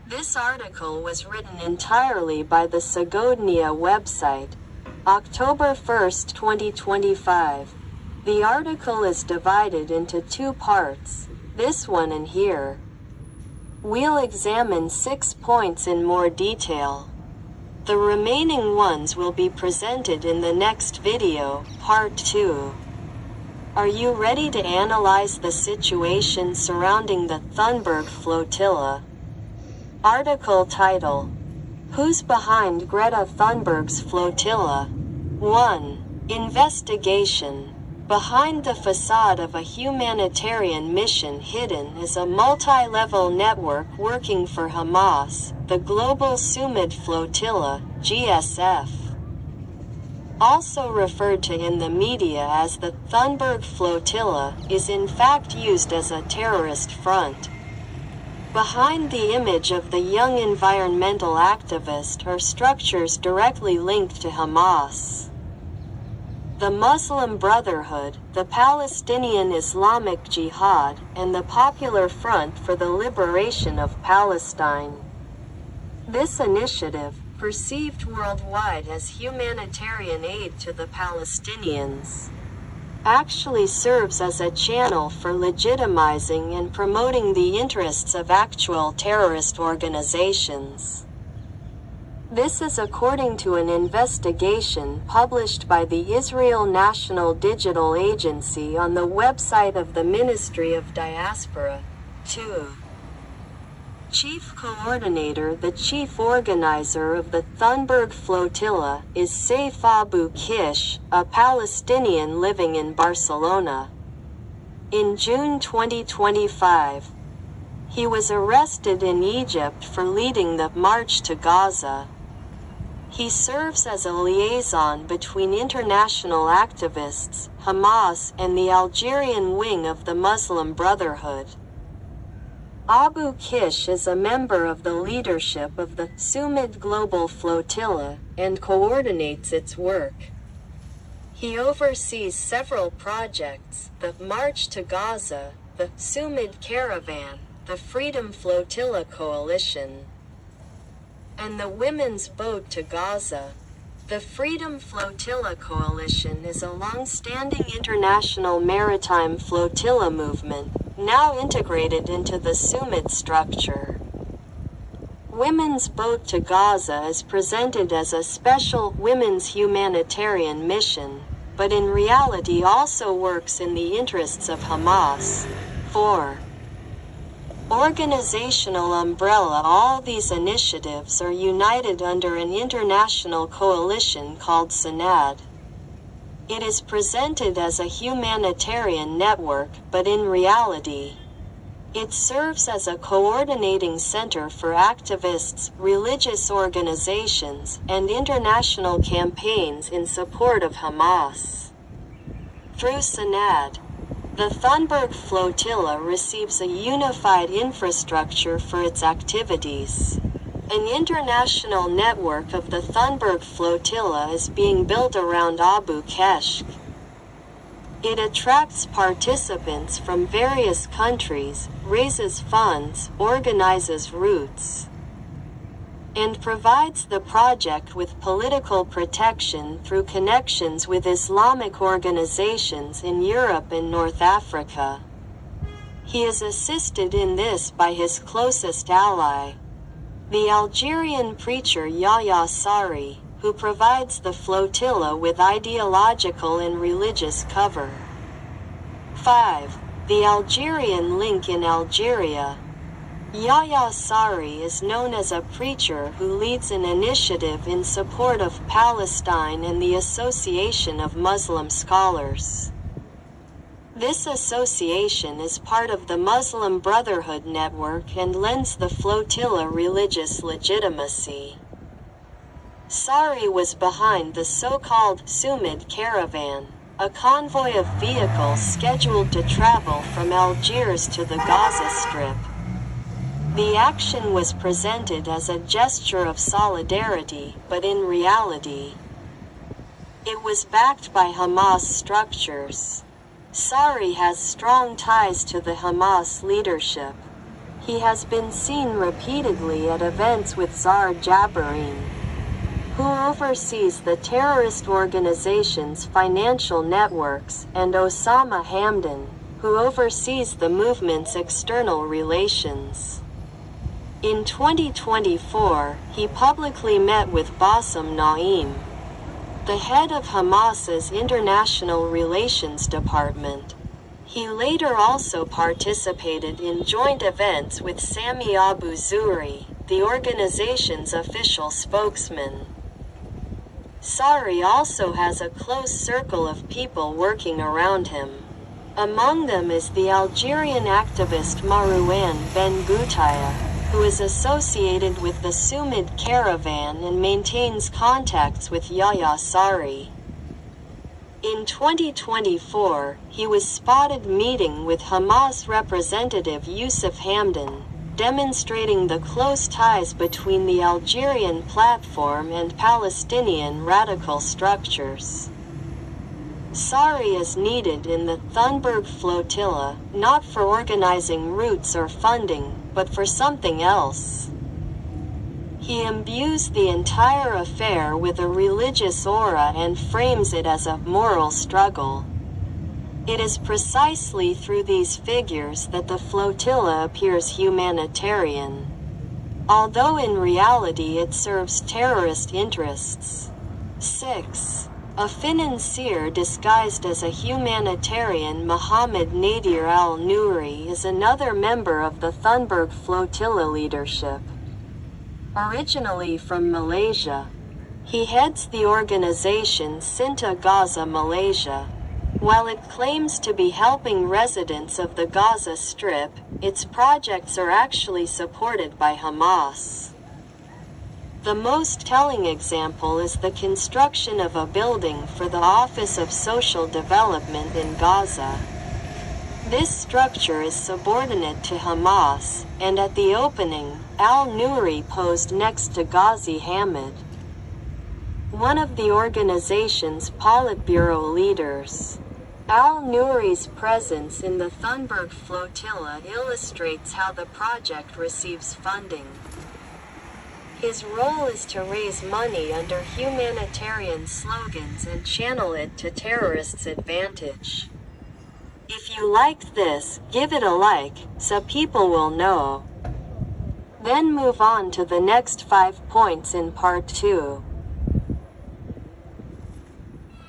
This article was written entirely by the Sagodnia website, October 1, 2025. The article is divided into two parts, this one and here. We'll examine 6 points in more detail. The remaining ones will be presented in the next video, part 2. Are you ready to analyze the situation surrounding the Thunberg flotilla? Article title: Who's behind Greta Thunberg's flotilla? 1. Investigation. Behind the facade of a humanitarian mission hidden is a multi-level network working for Hamas, the Global Sumud Flotilla, GSF. Also referred to in the media as the Thunberg Flotilla, is in fact used as a terrorist front. Behind the image of the young environmental activist are structures directly linked to Hamas. The Muslim Brotherhood, the Palestinian Islamic Jihad, and the Popular Front for the Liberation of Palestine. This initiative, perceived worldwide as humanitarian aid to the Palestinians, actually serves as a channel for legitimizing and promoting the interests of actual terrorist organizations. This is according to an investigation published by the Israel National Digital Agency on the website of the Ministry of Diaspora. 2. Chief Coordinator. The chief organizer of the Thunberg Flotilla is Saif Abu Keshk, a Palestinian living in Barcelona. In June 2025, he was arrested in Egypt for leading the March to Gaza. He serves as a liaison between international activists, Hamas, and the Algerian wing of the Muslim Brotherhood. Abu Keshk is a member of the leadership of the Sumud Global Flotilla and coordinates its work. He oversees several projects: the March to Gaza, the Sumud Caravan, the Freedom Flotilla Coalition, and the Women's Boat to Gaza. The Freedom Flotilla Coalition is a long-standing international maritime flotilla movement, now integrated into the Sumud structure. Women's Boat to Gaza is presented as a special women's humanitarian mission, but in reality also works in the interests of Hamas. 4. Organizational umbrella. All these initiatives are united under an international coalition called SUNAD. It is presented as a humanitarian network, but in reality, it serves as a coordinating center for activists, religious organizations, and international campaigns in support of Hamas. Through SUNAD, the Thunberg Flotilla receives a unified infrastructure for its activities. An international network of the Thunberg Flotilla is being built around Abu Keshk. It attracts participants from various countries, raises funds, organizes routes, and provides the project with political protection through connections with Islamic organizations in Europe and North Africa. He is assisted in this by his closest ally, the Algerian preacher Yahya Sarri, who provides the flotilla with ideological and religious cover. 5. The Algerian link in Algeria. Yahya Sarri is known as a preacher who leads an initiative in support of Palestine and the Association of Muslim Scholars. This association is part of the Muslim Brotherhood network and lends the flotilla religious legitimacy. Sarri was behind the so-called Sumud Caravan, a convoy of vehicles scheduled to travel from Algiers to the Gaza Strip. The action was presented as a gesture of solidarity, but in reality, it was backed by Hamas structures. Sarri has strong ties to the Hamas leadership. He has been seen repeatedly at events with Zar Jabarin, who oversees the terrorist organization's financial networks, and Osama Hamdan, who oversees the movement's external relations. In 2024, he publicly met with Bassem Naim, the head of Hamas's International Relations Department. He later also participated in joint events with Sami Abu Zuhri, the organization's official spokesman. Sari also has a close circle of people working around him. Among them is the Algerian activist Marouane Ben Goutaya, who is associated with the Sumud Caravan and maintains contacts with Yahya Sari. In 2024, he was spotted meeting with Hamas representative Youssef Hamdan, demonstrating the close ties between the Algerian platform and Palestinian radical structures. Sari is needed in the Thunberg flotilla, not for organizing routes or funding, but for something else. He imbues the entire affair with a religious aura and frames it as a moral struggle. It is precisely through these figures that the flotilla appears humanitarian, although in reality it serves terrorist interests. 6. A financier disguised as a humanitarian, Mohammed Nadir al-Nouri, is another member of the Thunberg flotilla leadership. Originally from Malaysia, he heads the organization Sinta Gaza Malaysia. While it claims to be helping residents of the Gaza Strip, its projects are actually supported by Hamas. The most telling example is the construction of a building for the Office of Social Development in Gaza. This structure is subordinate to Hamas, and at the opening, al-Nouri posed next to Ghazi Hamid, one of the organization's Politburo leaders. Al-Nouri's presence in the Thunberg flotilla illustrates how the project receives funding. His role is to raise money under humanitarian slogans and channel it to terrorists' advantage. If you liked this, give it a like, so people will know. Then move on to the next 5 points in part 2.